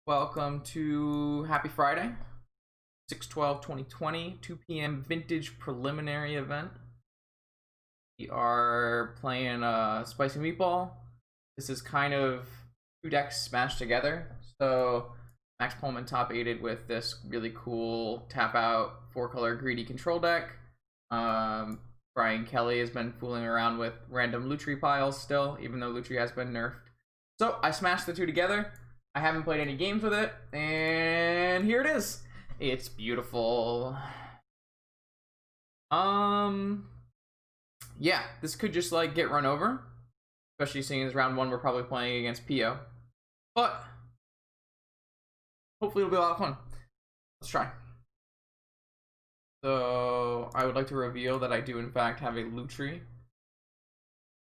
Welcome to Happy Friday, 6/12/2020, 2 p.m. vintage preliminary event. We are playing Spicy Meatball. This is kind of two decks smashed together. So Max Pullman top aided with this really cool tap out 4-color greedy control deck. Brian Kelly has been fooling around with random Lutri piles still, even though Lutri has been nerfed. So I smashed the two together. I haven't played any games with it, and here it is. It's beautiful. Yeah, this could just like get run over, especially seeing as round one we're probably playing against Pio. But hopefully it'll be a lot of fun. Let's try. So I would like to reveal that I do in fact have a Lutri.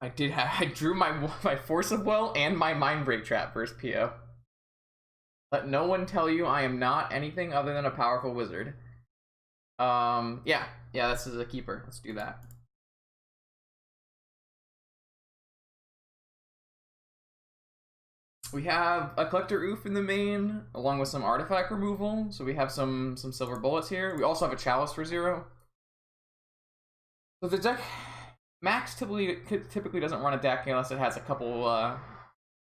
I drew my Force of Will and my Mind Break Trap versus Pio. Let no one tell you I am not anything other than a powerful wizard. Yeah, this is a keeper. Let's do that. We have a Collector Oof in the main, along with some artifact removal. So we have some silver bullets here. We also have a Chalice for 0. So the deck, Max typically doesn't run a deck unless it has a couple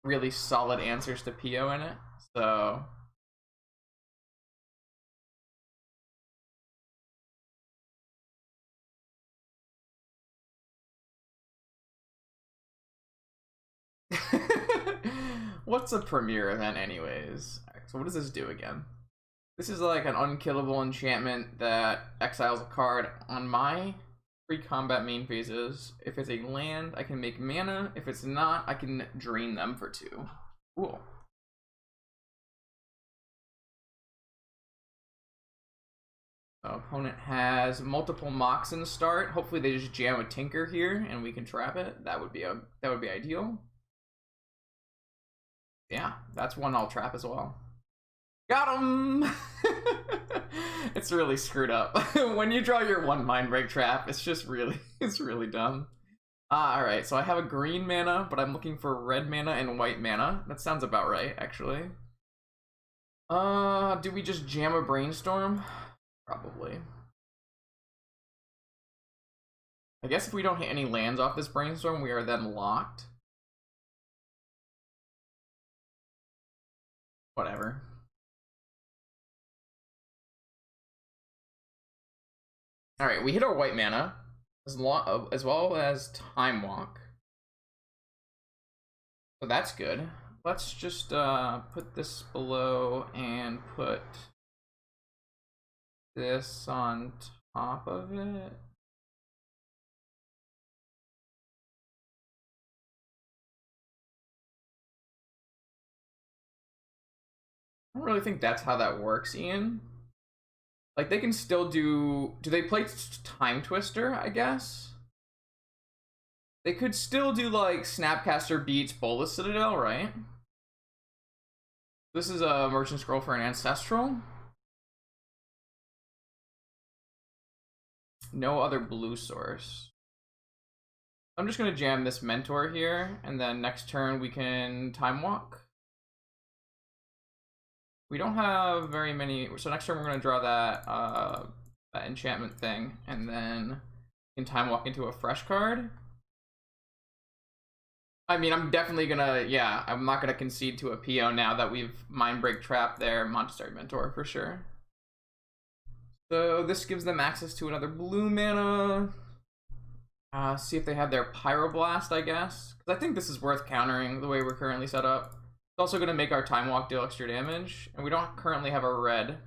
really solid answers to Pio in it. So what's a premiere event anyways? So what does this do again? This is like an unkillable enchantment that exiles a card on my pre-combat main phases. If it's a land, I can make mana. If it's not, I can drain them for 2. Cool. The opponent has multiple Moxen start. Hopefully they just jam a Tinker here and we can trap it. That would be ideal. Yeah, that's one I'll trap as well. Got him! It's really screwed up. When you draw your one Mind Break Trap, it's really dumb. Alright, so I have a green mana, but I'm looking for red mana and white mana. That sounds about right, actually. Do we just jam a Brainstorm? Probably. I guess if we don't hit any lands off this Brainstorm, we are then locked. Whatever. Alright, we hit our white mana, as well as Time Walk. So that's good. Let's just put this below and put this on top of it. I don't really think that's how that works, Ian. Like, they can still do they play Time Twister, I guess? They could still do, like, Snapcaster beats Bolas Citadel, right? This is a Merchant Scroll for an Ancestral. No other blue source. I'm just gonna jam this Mentor here, and then next turn we can Time Walk. We don't have very many, so next turn we're gonna draw that enchantment thing, and then we can Time Walk into a fresh card. I mean, I'm definitely gonna, I'm not gonna concede to a Pio now that we've Mind Break Trap their Montessori Mentor for sure. So this gives them access to another blue mana. See if they have their Pyroblast, I guess. Because I think this is worth countering the way we're currently set up. It's also going to make our Time Walk deal extra damage. And we don't currently have a red.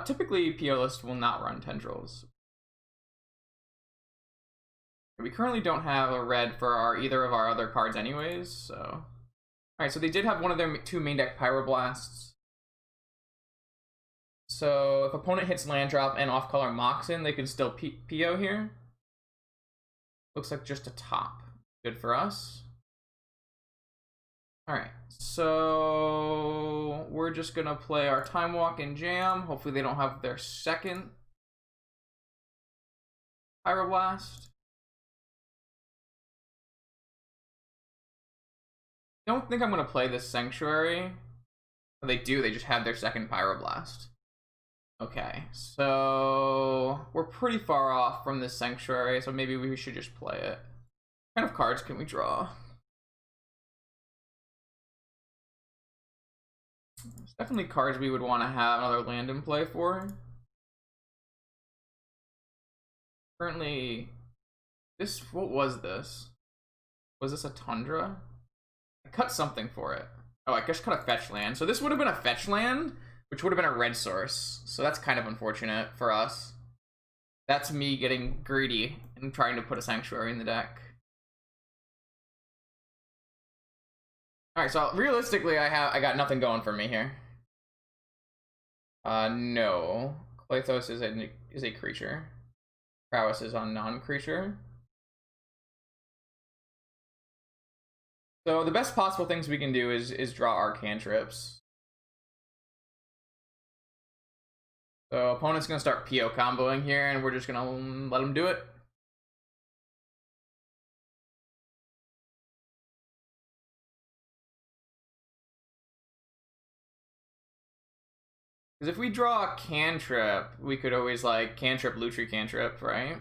Typically, Pio list will not run Tendrils. We currently don't have a red for either of our other cards anyways, so... Alright, so they did have one of their 2 main deck Pyroblasts. So if opponent hits land drop and off-color Moxen, they can still Pio here. Looks like just a top. Good for us. Alright, so we're just gonna play our Time Walk and jam. Hopefully they don't have their second Pyroblast. Don't think I'm gonna play this Sanctuary. They do, they just had their second Pyroblast. Okay, so we're pretty far off from this Sanctuary, so maybe we should just play it. What kind of cards can we draw? There's definitely cards we would want to have another land in play for. Currently, what was this? Was this a Tundra? I cut something for it. Oh, I just cut a fetch land. So this would have been a fetch land, which would have been a red source. So that's kind of unfortunate for us. That's me getting greedy and trying to put a Sanctuary in the deck. Alright, so realistically I got nothing going for me here. No. Claythos is a creature. Prowess is on non-creature. So the best possible things we can do is draw our cantrips. So opponent's gonna start PO comboing here, and we're just gonna let him do it. Because if we draw a cantrip, we could always like cantrip Lutri cantrip, right?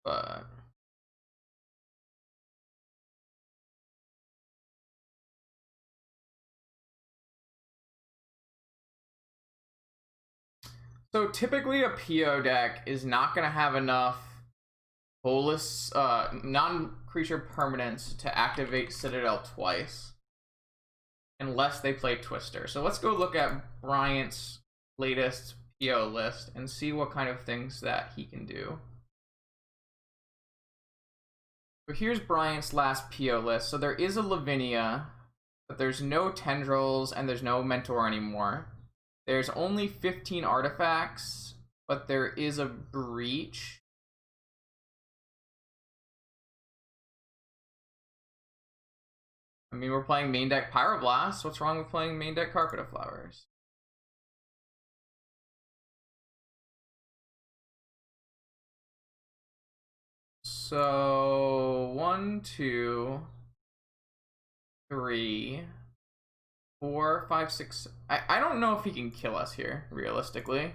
But so typically a PO deck is not gonna have enough bolus non-creature permanents to activate Citadel twice. Unless they play Twister. So let's go look at Bryant's latest PO list and see what kind of things that he can do. So here's Bryant's last PO list. So there is a Lavinia, but there's no Tendrils and there's no Mentor anymore. There's only 15 artifacts, but there is a Breach. I mean, we're playing main deck Pyroblast. What's wrong with playing main deck Carpet of Flowers? So 1, 2, 3, 4, 5, 6. I don't know if he can kill us here, realistically.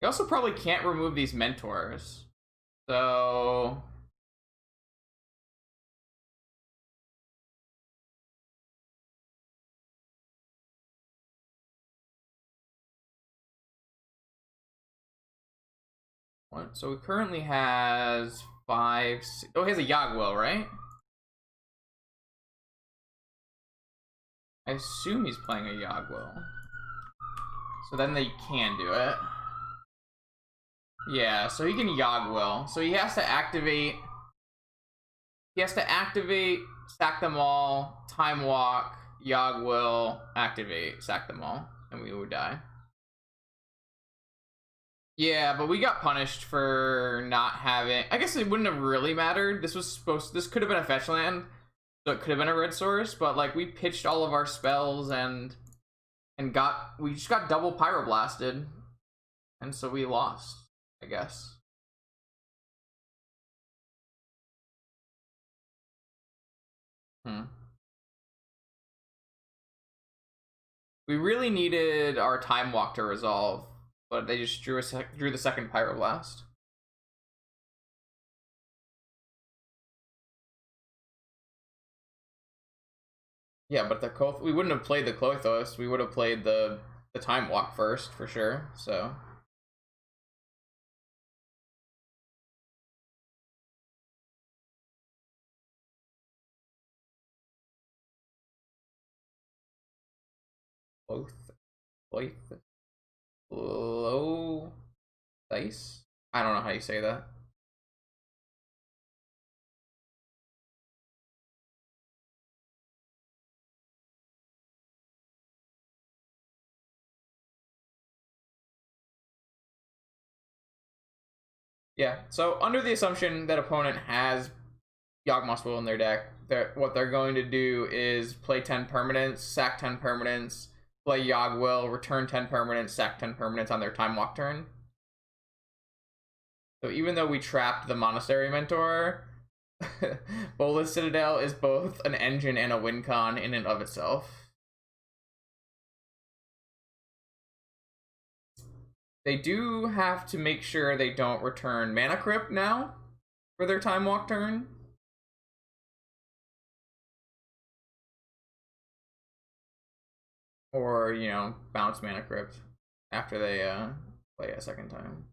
You also probably can't remove these mentors. So what? So he currently has 5, 6, oh, he has a Yagwell, right? I assume he's playing a Yagwell. So then they can do it. Yeah, so he can Yagwell. So he has to activate. He has to activate, sack them all, time walk, Yagwell, activate, sack them all, and we would die. Yeah, but we got punished for not having. I guess it wouldn't have really mattered. This could have been a fetch land, so it could have been a red source. But like we pitched all of our spells and we just got double Pyroblasted, and so we lost, I guess. We really needed our time walk to resolve, but they just drew the second Pyroblast. Yeah, but we wouldn't have played the Clothos. We would have played the time walk first for sure. So. Low dice? I don't know how you say that. Yeah, so under the assumption that opponent has Yawgmoth's Will in their deck, what they're going to do is play 10 permanents, sack 10 permanents, play Yawgwill, return 10 permanents, sack 10 permanents on their time walk turn. So even though we trapped the Monastery Mentor, Bolas Citadel is both an engine and a win con in and of itself. They do have to make sure they don't return Mana Crypt now for their Time Walk turn. Or, you know, bounce Mana Crypt after they play a second time.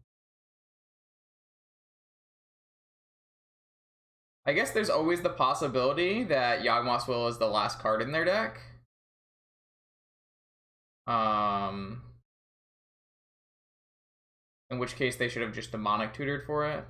I guess there's always the possibility that Yawgmoth's Will is the last card in their deck. In which case they should have just demonic tutored for it.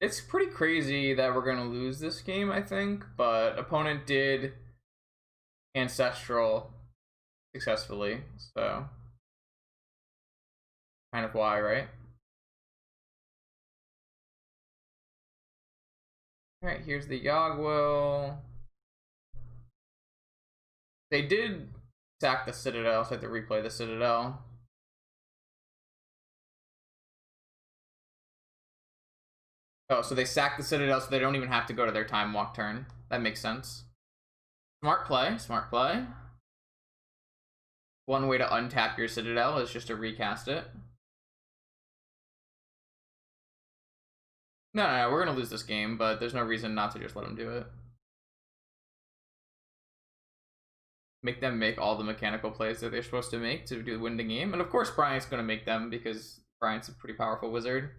It's pretty crazy that we're gonna lose this game, I think, but opponent did Ancestral successfully, so kind of why, right? Alright, here's the Yawgwill. They did sack the Citadel, so I have to replay the Citadel. Oh, so they sack the Citadel so they don't even have to go to their Time Walk turn. That makes sense. Smart play, smart play. One way to untap your Citadel is just to recast it. No, we're gonna lose this game, but there's no reason not to just let them do it. Make them make all the mechanical plays that they're supposed to make to win the game. And of course Bryant's gonna make them because Bryant's a pretty powerful wizard.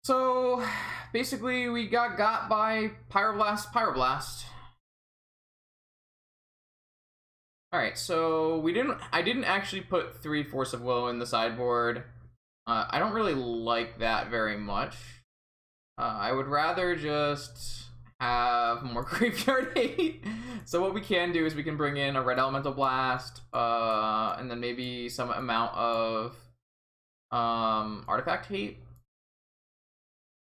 So basically we got by Pyroblast. Alright, so I didn't actually put 3 Force of Will in the sideboard. I don't really like that very much. I would rather just have more graveyard hate. So what we can do is we can bring in a red Elemental Blast, and then maybe some amount of artifact hate.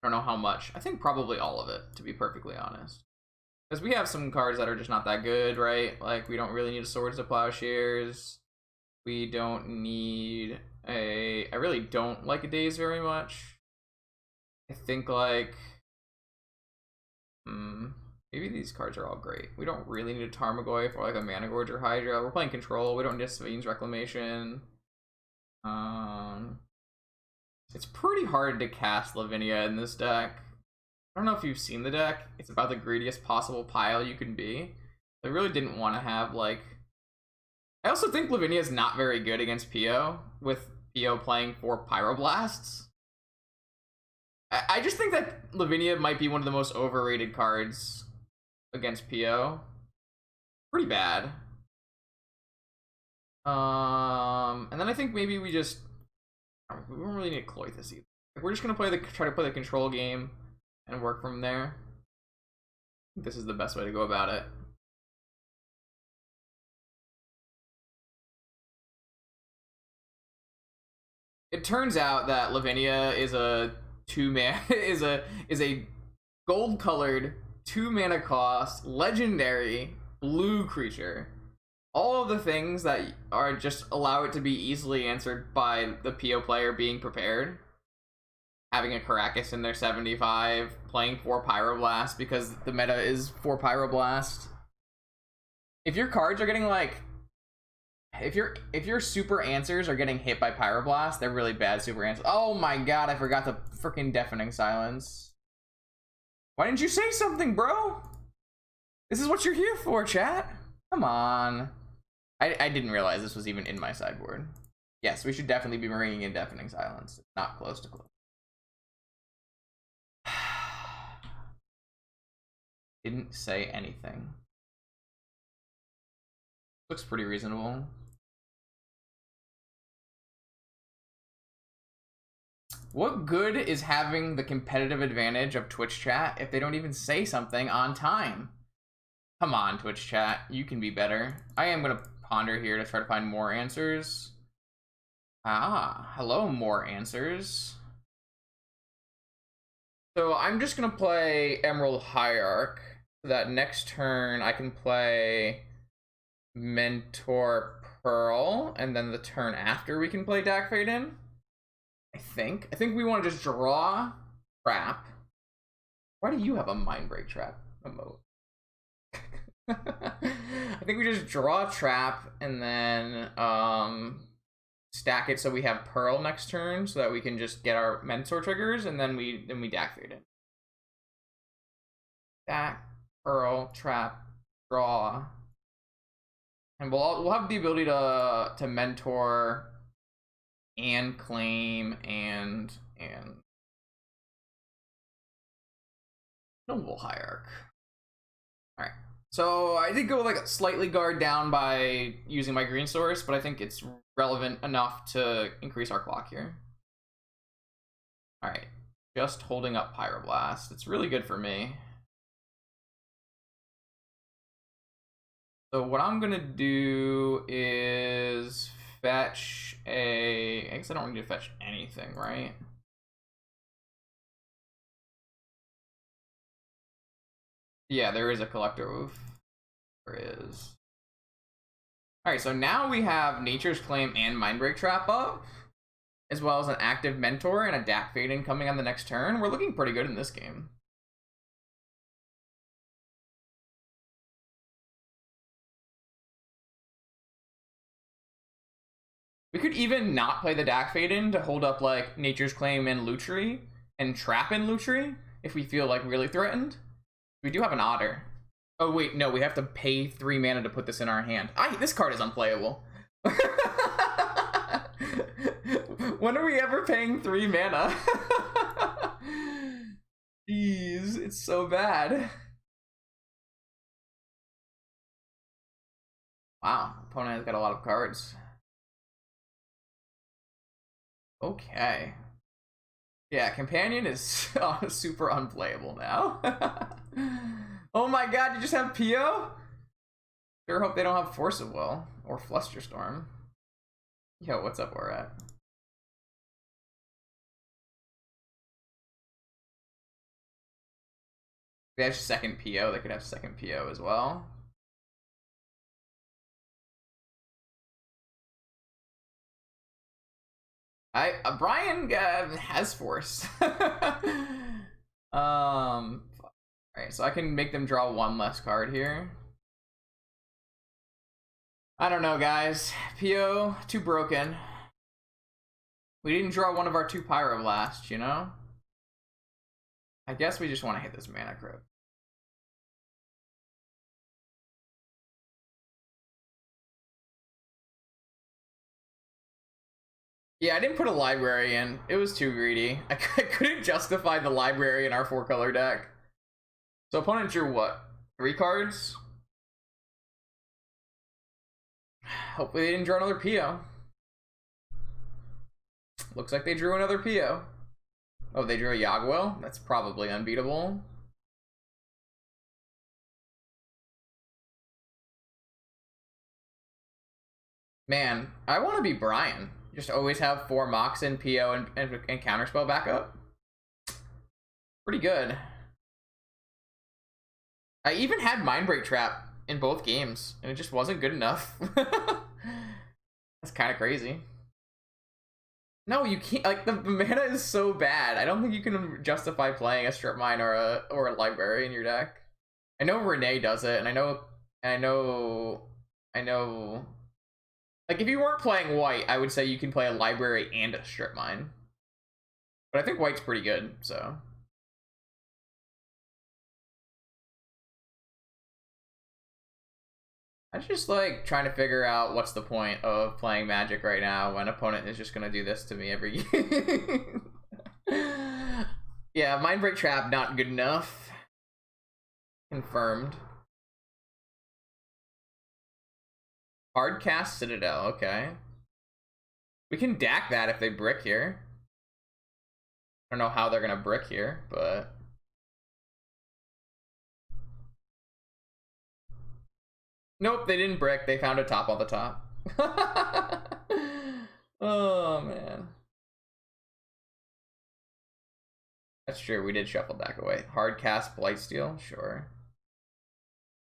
I don't know how much. I think probably all of it, to be perfectly honest. Because we have some cards that are just not that good, right? Like, we don't really need Swords to Plowshares. We don't need I really don't like a Daze very much. I think, like... maybe these cards are all great. We don't really need a Tarmogoyf or like a Mana Gorge or Hydra. We're playing Control. We don't need Svane's Reclamation. It's pretty hard to cast Lavinia in this deck. I don't know if you've seen the deck. It's about the greediest possible pile you can be. I really didn't want to have, like... I also think Lavinia is not very good against Pio, with Pio playing 4 Pyroblasts. I just think that Lavinia might be one of the most overrated cards against Pio. Pretty bad. And then I think maybe we don't really need Cloythus either. We're just gonna try to play the control game and work from there. This is the best way to go about it. It turns out that Lavinia is a is a gold-colored 2-mana cost legendary blue creature. All of the things that are just allow it to be easily answered by the PO player being prepared. Having a Karakas in their 75, playing 4 Pyroblast because the meta is 4 Pyroblast. If your cards are getting like if your super answers are getting hit by Pyroblast, they're really bad super answers. Oh my god, I forgot the freaking Deafening Silence. Why didn't you say something, bro? This is what you're here for, chat. Come on. I didn't realize this was even in my sideboard. Yes, we should definitely be bringing in Deafening Silence. It's not close to close. Didn't say anything. Looks pretty reasonable. What good is having the competitive advantage of Twitch chat if they don't even say something on time? Come on, Twitch chat, you can be better. I am gonna ponder here to try to find more answers. Ah, hello, more answers. So I'm just gonna play Emerald Hierarch so that next turn I can play Mentor Pearl, and then the turn after we can play Dak Fade in. I think we want to just draw trap. Why do you have a Mind Break Trap emote? I think we just draw trap and then stack it so we have Pearl next turn so that we can just get our Mentor triggers, and then we Dak Fade in. Dak, Pearl, trap, draw. And we'll have the ability to mentor and claim and Noble Hierarch. All right. So I did go like slightly guard down by using my green source, but I think it's relevant enough to increase our clock here. All right. Just holding up Pyroblast. It's really good for me. So what I'm gonna do is fetch a... I guess I don't need to fetch anything, right? Yeah, there is a collector move. There is. Alright, so now we have Nature's Claim and Mindbreak Trap up, as well as an active Mentor and a Dak Fade in coming on the next turn. We're looking pretty good in this game. We could even not play the Dak Fade in to hold up like Nature's Claim and Lutri and trap in Lutri if we feel like really threatened. We do have an Otter. Oh wait, no, we have to pay 3 mana to put this in our hand. This card is unplayable. When are we ever paying 3 mana? Jeez, it's so bad. Wow, opponent has got a lot of cards. Okay. Yeah, Companion is super unplayable now. Oh my god, you just have PO? Sure hope they don't have Force of Will or Flusterstorm. Yo, what's up, Orat? They have second PO, they could have second PO as well. Brian has Force. Alright, so I can make them draw 1 less card here. I don't know, guys. PO, too broken. We didn't draw one of our 2 Pyroblasts, you know? I guess we just want to hit this mana crypt. Yeah, I didn't put a library in. It was too greedy. I couldn't justify the library in our 4-color deck. So opponent drew what? 3 cards? Hopefully they didn't draw another PO. Looks like they drew another PO. Oh, they drew a Yagwell? That's probably unbeatable. Man, I want to be Brian. Just always have 4 Moxen, PO, and Counterspell backup. Pretty good. I even had Mindbreak Trap in both games, and it just wasn't good enough. That's kind of crazy. No, you can't. Like, the mana is so bad. I don't think you can justify playing a Strip Mine or a Library in your deck. I know Renee does it, and I know. Like, if you weren't playing white, I would say you can play a Library and a Strip Mine. But I think white's pretty good, so. I'm just like trying to figure out what's the point of playing Magic right now when opponent is just gonna do this to me every game. Yeah, Mindbreak Trap not good enough. Confirmed. Hardcast Citadel, okay. We can DAC that if they brick here. I don't know how they're gonna brick here, but nope, they didn't brick. They found a top on the top. Oh, man. That's true, we did shuffle deck away. Hard cast Blightsteel, sure.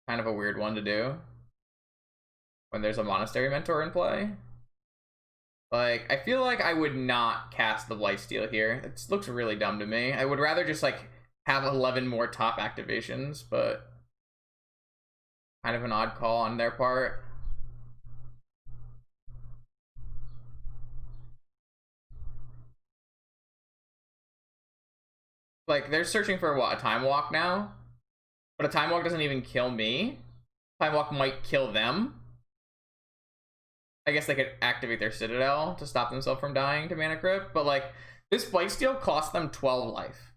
Kind of a weird one to do when there's a Monastery Mentor in play. Like, I feel like I would not cast the Blightsteel here. It looks really dumb to me. I would rather just, like, have 11 more top activations, but kind of an odd call on their part. Like, they're searching for, what, a Time Walk now? But a Time Walk doesn't even kill me. Time Walk might kill them. I guess they could activate their Citadel to stop themselves from dying to Mana Crypt, but like, this Blightsteel cost them 12 life.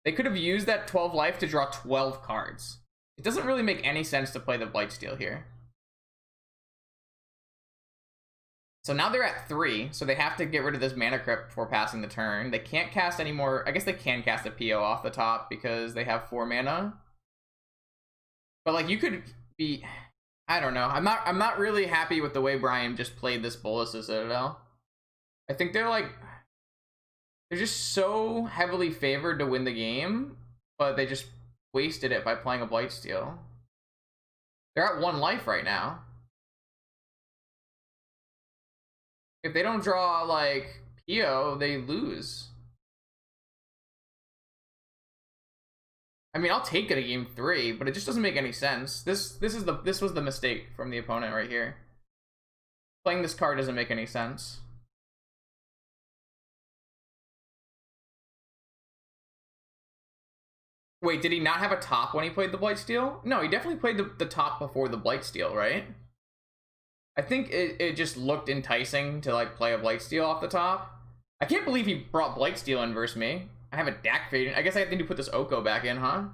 They could have used that 12 life to draw 12 cards. It doesn't really make any sense to play the Blightsteel here. So now they're at 3, so they have to get rid of this Mana Crypt before passing the turn. They can't cast any more. I guess they can cast a PO off the top because they have 4 mana. But like, you could be... I don't know. I'm not really happy with the way Brian just played this Bolas's Citadel. I think they're just so heavily favored to win the game, but they just wasted it by playing a Blightsteel. They're at 1 life right now. If they don't draw like PO, they lose. I mean, I'll take it at game 3, but it just doesn't make any sense. This was the mistake from the opponent right here. Playing this card doesn't make any sense. Wait, did he not have a top when he played the Blightsteel? No, he definitely played the top before the Blightsteel, right? I think it just looked enticing to like play a Blightsteel off the top. I can't believe he brought Blightsteel in versus me. I have a Dak fading. I guess I need to put this Oko back in, huh?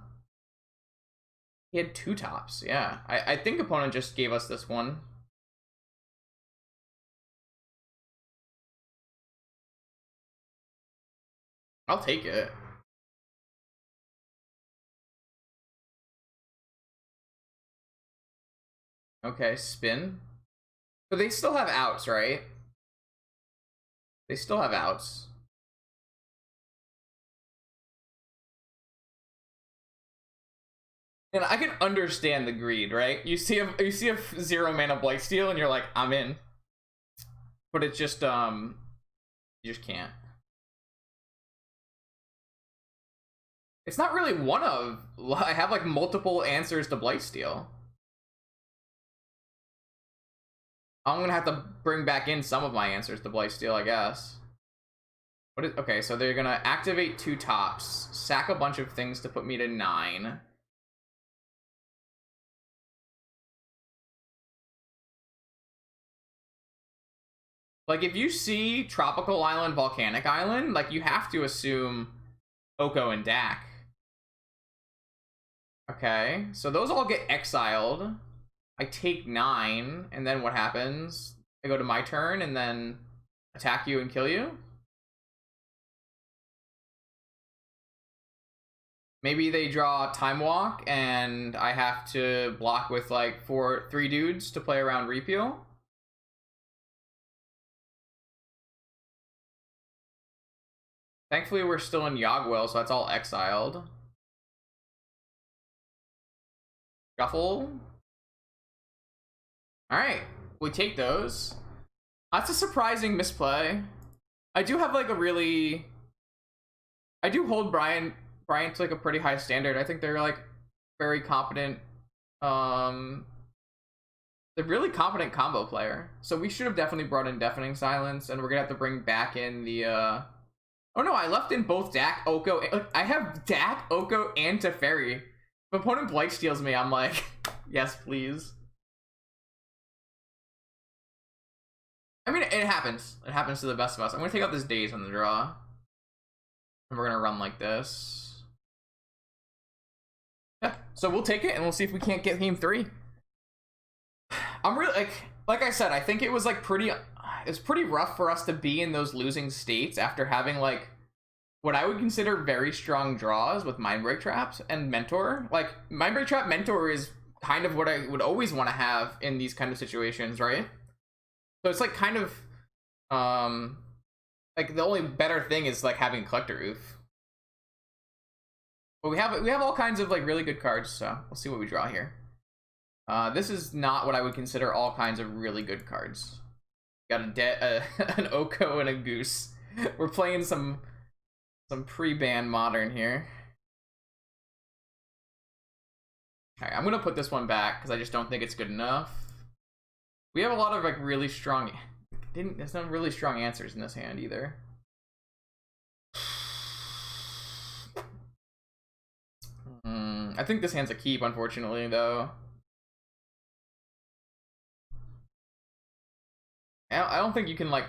He had 2 tops. Yeah, I think opponent just gave us this one. I'll take it. Okay, spin. But they still have outs, right? They still have outs. And I can understand the greed, right? You see a 0 mana Blightsteel and you're like, I'm in. But it's just you just can't. It's not really one of. I have like multiple answers to Blightsteel. I'm gonna have to bring back in some of my answers to Blightsteel, I guess. Okay, so they're gonna activate 2 tops, sack a bunch of things to put me to 9. Like, if you see Tropical Island, Volcanic Island, like, you have to assume Oko and Dak. Okay, so those all get exiled. I take 9, and then what happens? I go to my turn and then attack you and kill you? Maybe they draw Time Walk, and I have to block with, like, 3 dudes to play around Repeal? Thankfully, we're still in Yogwell, so that's all exiled. Shuffle. Alright, we take those. That's a surprising misplay. I do have, like, a really... I do hold Brian to, like, a pretty high standard. I think they're, like, very competent. They're really competent combo player. So we should have definitely brought in Deafening Silence, and we're gonna have to bring back in the, Oh no, I left in both Dak, Oko. I have Dak, Oko, and Teferi. If opponent Blightsteals me, I'm like, yes, please. I mean, it happens. It happens to the best of us. I'm gonna take out this Daze on the draw. And we're gonna run like this. Yeah, so we'll take it, and we'll see if we can't get game 3. I'm really, like I said, I think it was, like, it's pretty rough for us to be in those losing states after having, like, what I would consider very strong draws with Mindbreak Traps and Mentor. Like, Mindbreak Trap Mentor is kind of what I would always want to have in these kind of situations, right? So it's, like, kind of, like, the only better thing is, like, having Collector Oof. But we have all kinds of like really good cards, so we'll see what we draw here. This is not what I would consider all kinds of really good cards. Got an Oko and a Goose. We're playing some pre-ban modern here. Alright, I'm gonna put this one back because I just don't think it's good enough. We have a lot of like really strong. There's no really strong answers in this hand either. I think this hand's a keep, unfortunately, though. I don't think you can like.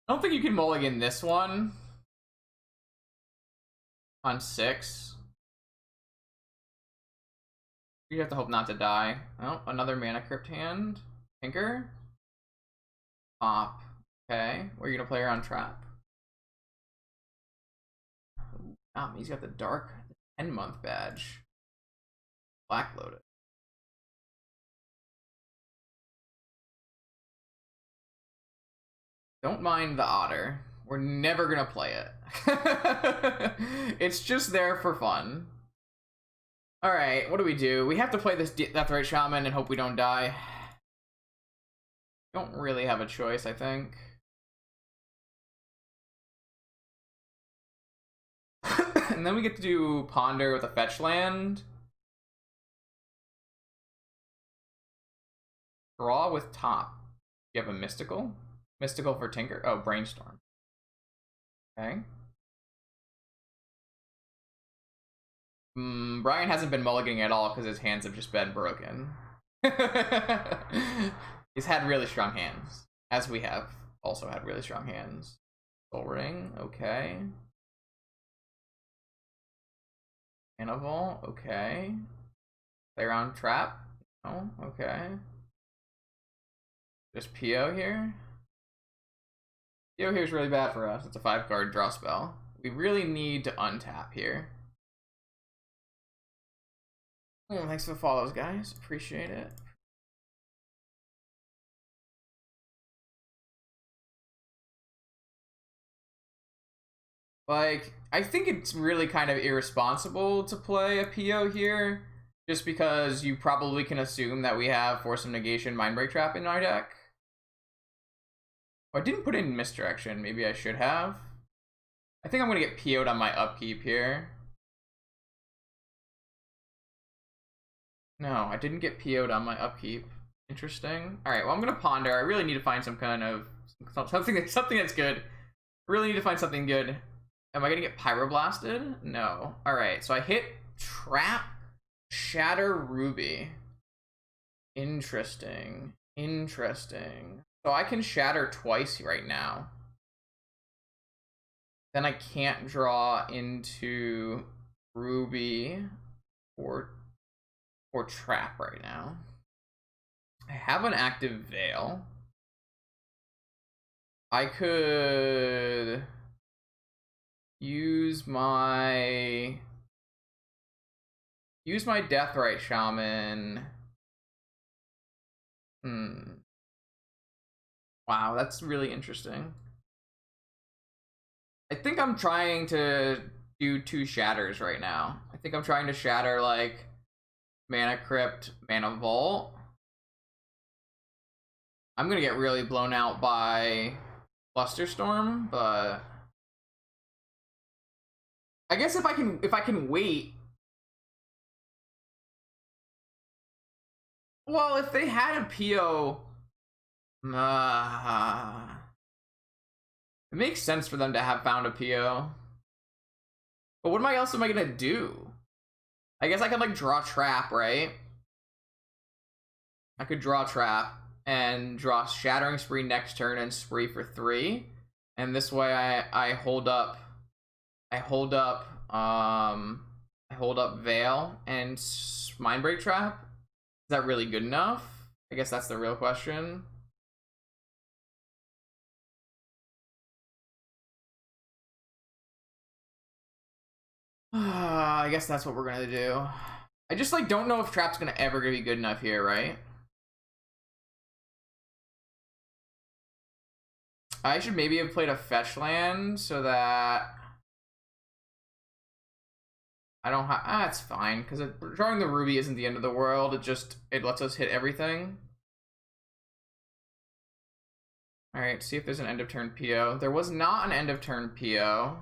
I don't think you can mulligan this one on 6. You have to hope not to die. Oh, another mana crypt hand. Tinker. Pop. Okay, where are you gonna play her on trap? He's got the dark 10-month badge. Black Lotus. Don't mind the otter. We're never gonna play it. It's just there for fun. Alright, what do? We have to play this Deathrite Shaman and hope we don't die. Don't really have a choice, I think. And then we get to do Ponder with a fetch land. Draw with top. You have a Mystical? Mystical for Tinker? Oh, Brainstorm. Okay. Brian hasn't been mulliganing at all because his hands have just been broken. He's had really strong hands, as we have also had really strong hands. Soul Ring, okay. Cannibal, okay. Play around Trap, no, okay. Just PO here. PO here is really bad for us. It's a 5-card draw spell. We really need to untap here. Oh, thanks for the follows, guys. Appreciate it. Like, I think it's really kind of irresponsible to play a PO here, just because you probably can assume that we have Force of Negation, Mindbreak Trap in our deck. Oh, I didn't put in Misdirection. Maybe I should have. I think I'm going to get PO'd on my upkeep here. No, I didn't get PO'd on my upkeep. Interesting. All right, well, I'm going to Ponder. I really need to find some kind of... something that's good. Really need to find something good. Am I going to get Pyroblasted? No. All right, so I hit Trap, Shatter, Ruby. Interesting. Interesting. So I can Shatter twice right now. Then I can't draw into Ruby or Trap right now. I have an active Veil. I could use my Deathrite Shaman. Wow, that's really interesting. I think I'm trying to do 2 shatters right now. I think I'm trying to shatter like Mana Crypt, Mana Vault. I'm gonna get really blown out by Flusterstorm, but I guess if I can wait. Well, if they had a PO, it makes sense for them to have found a PO. But what else am I gonna do? I guess I could like draw Trap, right? I could draw Trap and draw Shattering Spree next turn and Spree for 3, and this way I hold up Veil and Mindbreak Trap. Is that really good enough? I guess that's the real question. I guess that's what we're gonna do. I just like don't know if Trap's gonna ever be good enough here, right? I should maybe have played a fetch land so that I don't have. It's fine because drawing the ruby isn't the end of the world. It lets us hit everything. All right, see if there's an end of turn PO. There was not an end of turn PO.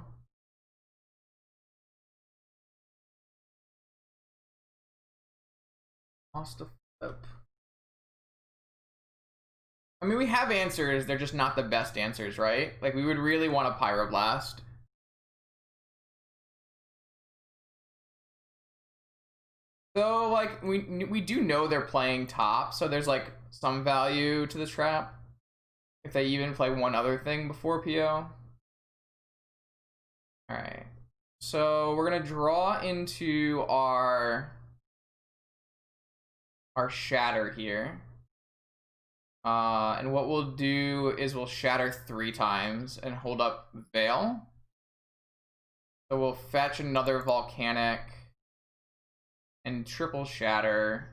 Lost a flip. I mean, we have answers. They're just not the best answers, right? Like, we would really want a Pyroblast. So, like, we do know they're playing top, so there's, like, some value to the trap. If they even play one other thing before PO. Alright. So, we're gonna draw into our Shatter here. And what we'll do is we'll Shatter 3 times and hold up Veil. So we'll fetch another Volcanic and triple Shatter.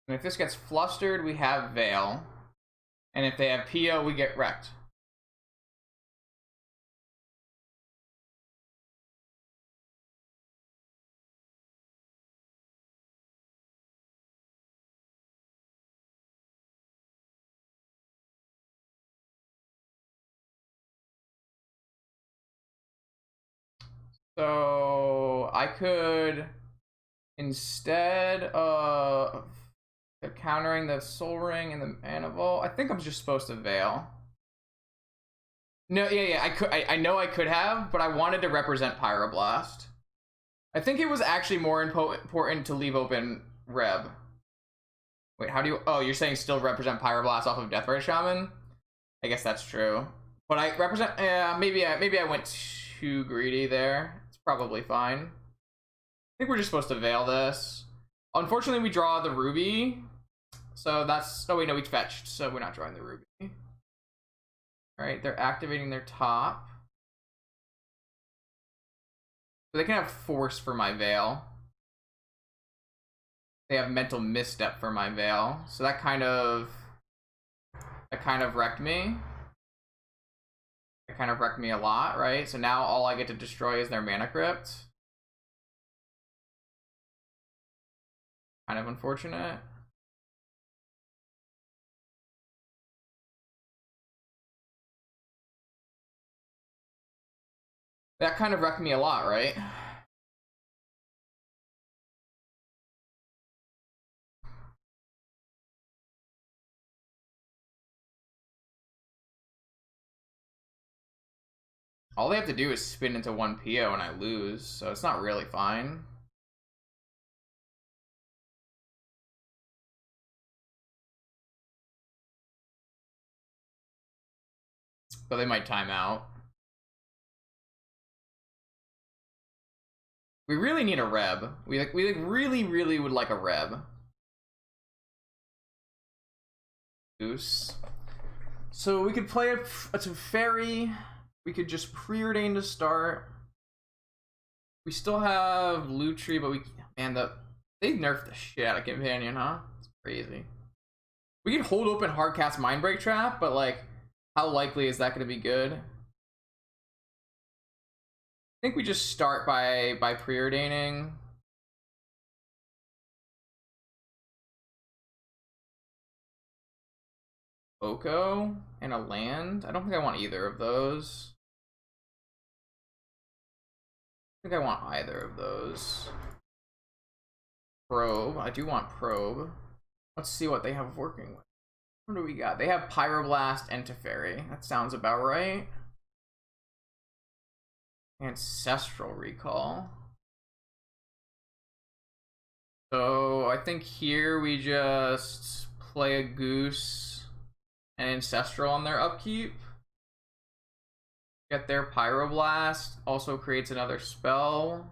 And if this gets flustered, we have Veil. And if they have PO, we get wrecked. So I could, instead of countering the Soul Ring and the Mana Vault, I think I'm just supposed to Veil. No, yeah, I could. I know I could have, but I wanted to represent Pyroblast. I think it was actually more important to leave open Reb. Wait, how do you? Oh, you're saying still represent Pyroblast off of Deathray Shaman? I guess that's true. But I represent. Maybe I went too greedy there. It's probably fine. I think we're just supposed to Veil this. Unfortunately, we draw the Ruby. So that's. Oh wait, no, we fetched, so we're not drawing the Ruby. Alright, they're activating their top. So they can have Force for my Veil. They have Mental Misstep for my Veil. So that kind of wrecked me. It kind of wrecked me a lot, right? So now all I get to destroy is their Mana Crypt. Kind of unfortunate. That kind of wrecked me a lot, right? All they have to do is spin into one PO and I lose, so it's not really fine. But they might time out. We really need a Reb. We really would like a Reb. Goose. So we could play a Fairy. We could just preordain to start. We still have Lutri, but they nerfed the shit out of Companion, huh? It's crazy. We could hold open Hardcast Mindbreak Trap, but like, how likely is that going to be good? I think we just start by preordaining. Oko and a land. I don't think I want either of those. I think I want either of those. Probe. I do want Probe. Let's see what they have working with. What do we got? They have Pyroblast and Teferi. That sounds about right. Ancestral Recall. So I think here we just play a Goose and Ancestral on their upkeep. Get their Pyroblast. Also creates another spell.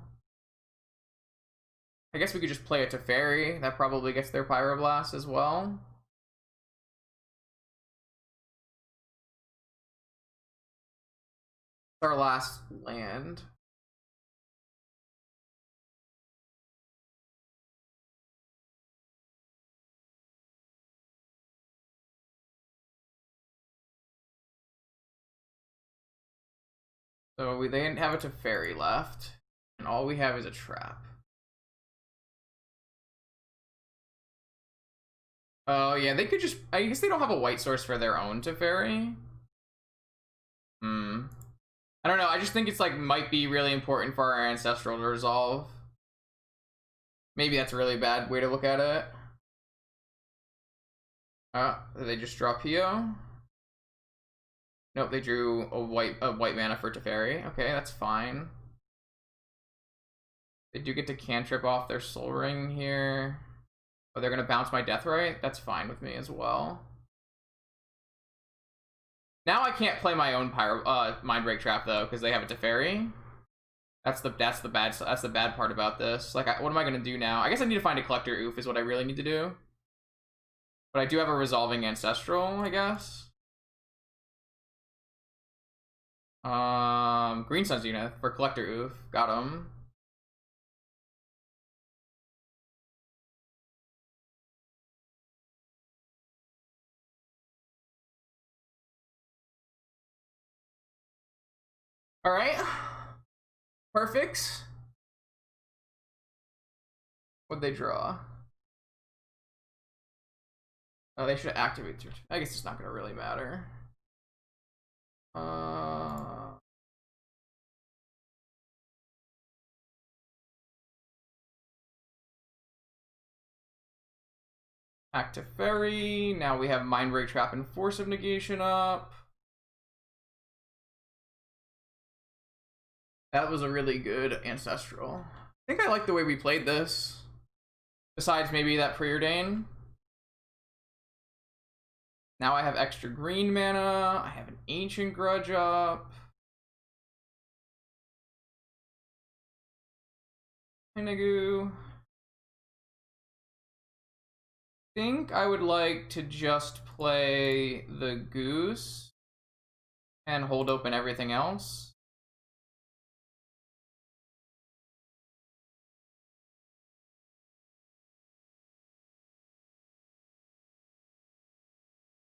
I guess we could just play a Teferi. That probably gets their Pyroblast as well. Our last land. So they didn't have a Teferi left, and all we have is a trap. Oh yeah, they could just. I guess they don't have a white source for their own Teferi. I don't know. I just think it's like might be really important for our ancestral to resolve. Maybe that's a really bad way to look at it. Did they just draw Pio? Nope, they drew a white mana for Teferi. Okay, that's fine. They do get to cantrip off their Soul Ring here. Oh, they're gonna bounce my Deathrite? That's fine with me as well. Now I can't play my own Mindbreak Trap though, because they have a Teferi. That's the bad part about this. Like, what am I gonna do now? I guess I need to find a Collector Oof is what I really need to do. But I do have a Resolving Ancestral, I guess. Green Sun Zenith for Collector Oof. Got him. All right. Perfect. What'd they draw? Oh, they should activate. I guess it's not gonna really matter. Active Fairy. Now we have Mindbreak Trap and Force of Negation up. That was a really good Ancestral. I think I like the way we played this. Besides maybe that Preordain. Now I have extra green mana. I have an Ancient Grudge up. Inagu. I think I would like to just play the Goose and hold open everything else.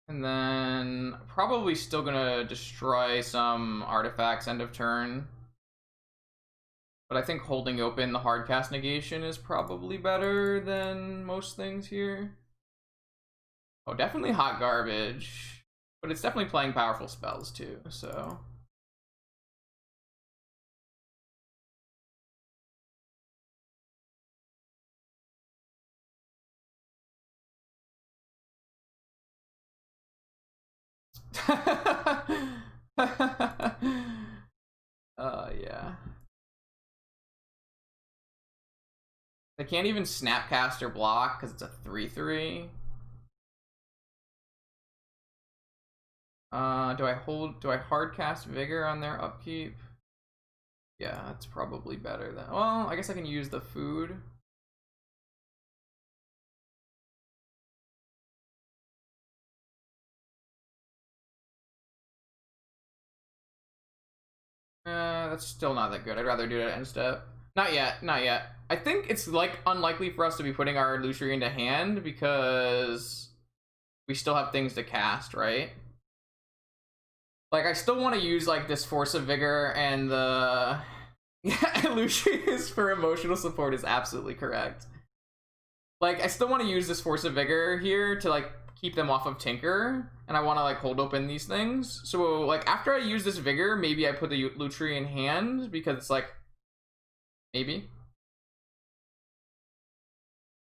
And then probably still gonna destroy some artifacts end of turn. But I think holding open the Hardcast Negation is probably better than most things here. Oh, definitely Hot Garbage. But it's definitely playing powerful spells too, so. Yeah. They can't even Snapcast or block because it's a 3/3. Do I hardcast Vigor on their upkeep? Yeah, that's probably better than. Well, I guess I can use the food. That's still not that good. I'd rather do it at end step. Not yet, not yet. I think it's like unlikely for us to be putting our Lutri into hand because we still have things to cast, right? Like, I still want to use like this Force of Vigor and the Lutri is for emotional support is absolutely correct. Like, I still want to use this Force of Vigor here to like keep them off of Tinker, and I want to like hold open these things. So like after I use this Vigor, maybe I put the Lutri in hand because it's like maybe.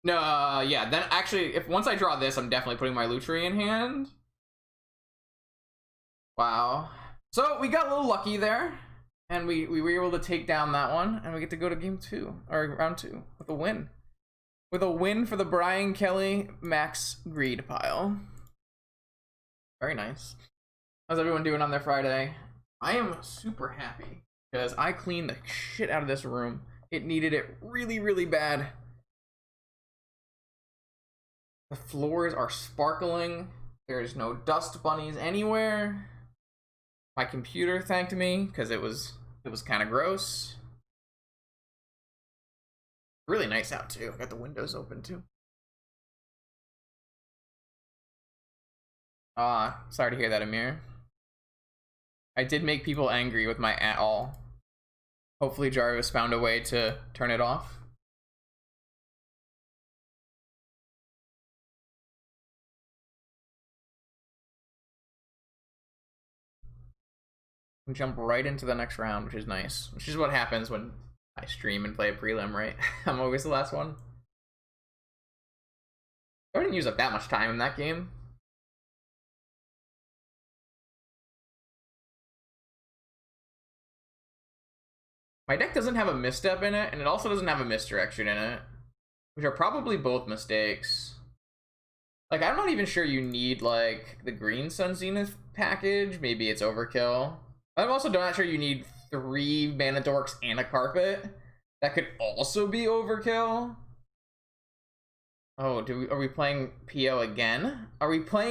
No, yeah. Then actually, if once I draw this, I'm definitely putting my Lutri in hand. Wow. So we got a little lucky there, and we were able to take down that one, and we get to go to game 2 or round 2 with a win. With a win for the Brian Kelly Max Greed pile. Very nice. How's everyone doing on their Friday? I am super happy because I cleaned the shit out of this room. It needed it really, really bad. The floors are sparkling. There's no dust bunnies anywhere. My computer thanked me because it was kind of gross. Really nice out too. Got the windows open too. Sorry to hear that, Amir. I did make people angry with my at all. Hopefully Jarvis found a way to turn it off. And jump right into the next round, which is nice. Which is what happens when I stream and play a prelim, right? I'm always the last one. I didn't use up that much time in that game. My deck doesn't have a misstep in it, and it also doesn't have a misdirection in it, which are probably both mistakes. Like, I'm not even sure you need, like, the Green Sun Zenith package. Maybe it's overkill. I'm also not sure you need 3 Mana Dorks and a Carpet. That could also be overkill. Oh, are we playing PO again? Are we playing